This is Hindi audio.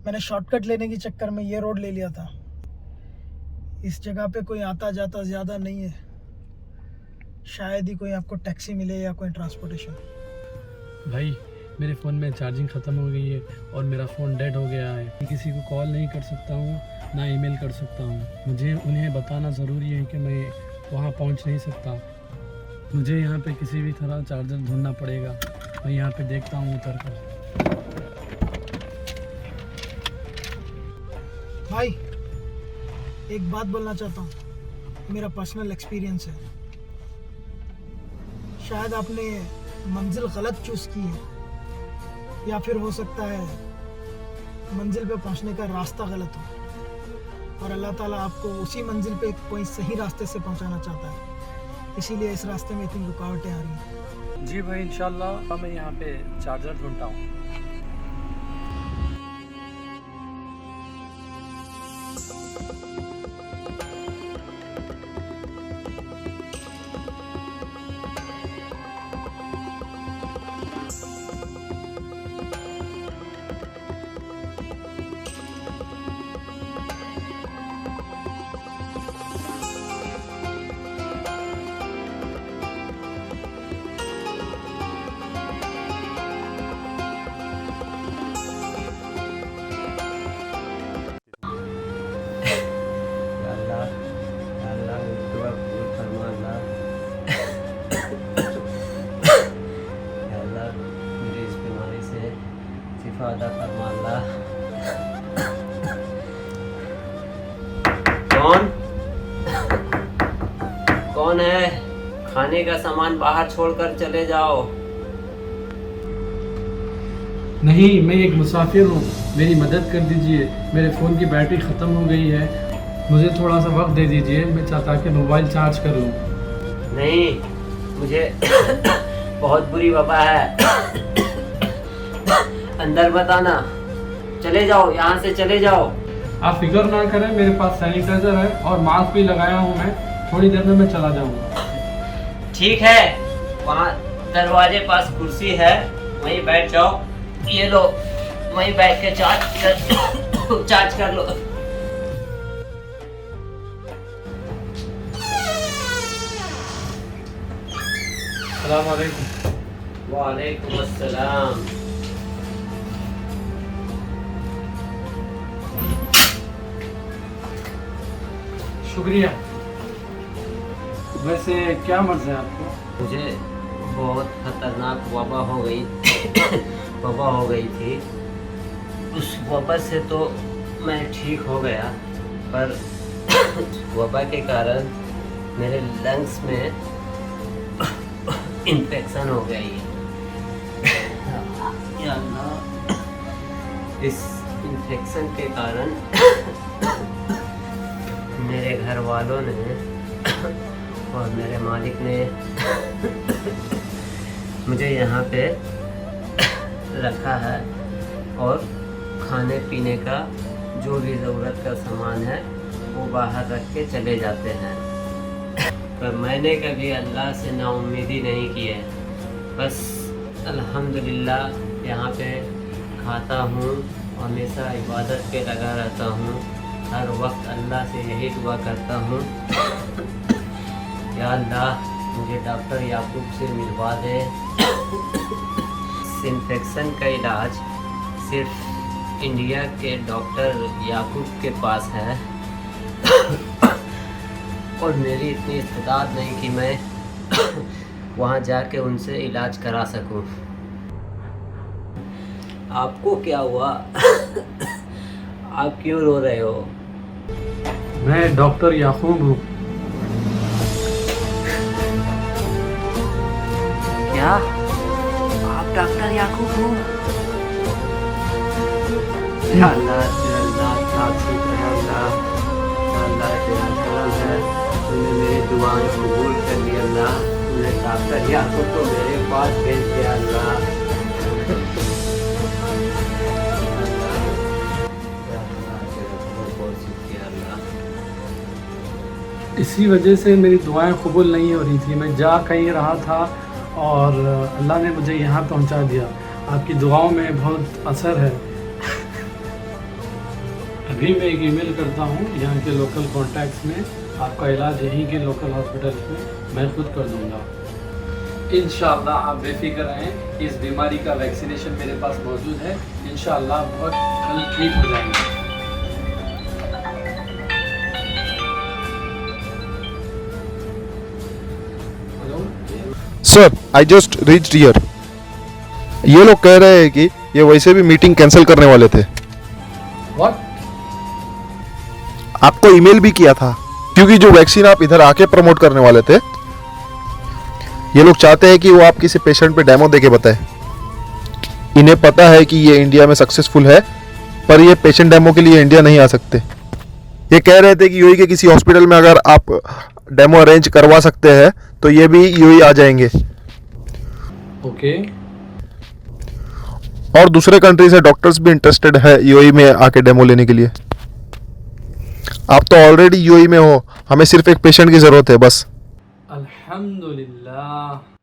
मैंने शॉर्टकट लेने के चक्कर में ये रोड ले लिया था। इस जगह पे कोई आता जाता ज़्यादा नहीं है, शायद ही कोई आपको टैक्सी मिले या कोई ट्रांसपोर्टेशन। भाई मेरे फ़ोन में चार्जिंग ख़त्म हो गई है और मेरा फ़ोन डेड हो गया है। मैं किसी को कॉल नहीं कर सकता हूँ, ना ईमेल कर सकता हूँ। मुझे उन्हें बताना ज़रूरी है कि मैं वहाँ पहुँच नहीं सकता। मुझे यहाँ पे किसी भी तरह चार्जर ढूंढना पड़ेगा। मैं यहाँ पे देखता हूँ उतर कर। भाई एक बात बोलना चाहता हूँ, मेरा पर्सनल एक्सपीरियंस है। शायद आपने मंजिल गलत चूज़ की है, या फिर हो सकता है मंजिल पे पहुंचने का रास्ता गलत हो और अल्लाह ताला आपको उसी मंजिल पे कोई सही रास्ते से पहुंचाना चाहता है, इसीलिए इस रास्ते में इतनी रुकावटें आ रही हैं। जी भाई, इंशाल्लाह मैं यहाँ पे चार्जर ढूंढता हूँ। अदा फरमा अल्लाह। कौन है? खाने का सामान बाहर छोड़कर चले जाओ। नहीं, मैं एक मुसाफिर हूँ, मेरी मदद कर दीजिए। मेरे फ़ोन की बैटरी ख़त्म हो गई है, मुझे थोड़ा सा वक्त दे दीजिए, मैं चाहता कि मोबाइल चार्ज कर लूँ। नहीं, मुझे बहुत बुरी वबा है। अंदर बताना। चले जाओ, यहाँ से चले जाओ। आप फिक्र ना करें, मेरे पास सैनिटाइजर है और मास्क भी लगाया हूँ मैं। थोड़ी देर में मैं चला जाऊँगा। ठीक है, वहाँ दरवाजे पास कुर्सी है, वहीं बैठ जाओ। ये लो, वहीं बैठ के चार्ज कर लो। अस्सलाम वालेकुम। वालेकुम अस्सलाम। शुक्रिया। वैसे क्या मर्ज़ है आपको? मुझे बहुत खतरनाक वबा हो गई थी। उस वबा से तो मैं ठीक हो गया, पर वबा के कारण मेरे लंग्स में इन्फेक्शन हो गई। या अल्लाह, इस इन्फेक्शन के कारण मेरे घर वालों ने और मेरे मालिक ने मुझे यहाँ पे रखा है और खाने पीने का जो भी ज़रूरत का सामान है वो बाहर रख के चले जाते हैं। पर मैंने कभी अल्लाह से नाउम्मीदी नहीं की है। बस अल्हम्दुलिल्लाह यहाँ पे खाता हूँ, हमेशा इबादत पे लगा रहता हूँ। हर वक्त अल्लाह से यही दुआ करता हूँ, या अल्लाह मुझे डॉक्टर याकूब से मिलवा दे। इस इन्फेक्शन का इलाज सिर्फ इंडिया के डॉक्टर याकूब के पास है और मेरी इतनी इस्तेदाद नहीं कि मैं वहाँ जाके उनसे इलाज करा सकूं। आपको क्या हुआ? आप क्यों रो रहे हो? मैं डॉक्टर याकूब हूँ। क्या आप डॉक्टर याकूब हो? या अल्लाह, तेरा लाख शुक्र है अल्लाह। अल्लाह तेरा करम है, तूने मेरी दुआएं कबूल कर ली अल्लाह। तूने डॉक्टर याकूब को मेरे पास भेज दिया अल्लाह। इसी वजह से मेरी दुआएं कबूल नहीं हो रही थी। मैं जा कहीं रहा था और अल्लाह ने मुझे यहाँ पहुँचा दिया। आपकी दुआओं में बहुत असर है। अभी मैं एक ईमेल करता हूँ यहाँ के लोकल कॉन्टैक्ट्स में, आपका इलाज यहीं के लोकल हॉस्पिटल में मैं खुद कर दूँगा। इंशाअल्लाह आप बेफिक्र रहें, इस बीमारी का वैक्सीनेशन मेरे पास मौजूद है। इंशाअल्लाह बहुत जल्द ठीक हो जाएंगे। Sir, I just reached here. ये लोग कह रहे हैं कि ये वैसे भी मीटिंग कैंसिल करने वाले थे। व्हाट? आपको ईमेल भी किया था, क्योंकि जो वैक्सीन आप इधर आके प्रमोट करने वाले थे, ये लोग चाहते हैं कि वो आप किसी पेशेंट पे डेमो देके बताए। इन्हें पता है कि ये इंडिया में सक्सेसफुल है, पर ये पेशेंट डेमो के लिए इंडिया नहीं आ सकते। ये कह रहे थे कि यूएई के किसी हॉस्पिटल में अगर आप डेमो अरेंज करवा सकते हैं तो ये भी यूएई आ जाएंगे। ओके। और दूसरे कंट्री से डॉक्टर्स भी इंटरेस्टेड है यूएई में आके डेमो लेने के लिए। आप तो ऑलरेडी यूएई में हो, हमें सिर्फ एक पेशेंट की ज़रूरत है बस। अल्हम्दुलिल्लाह।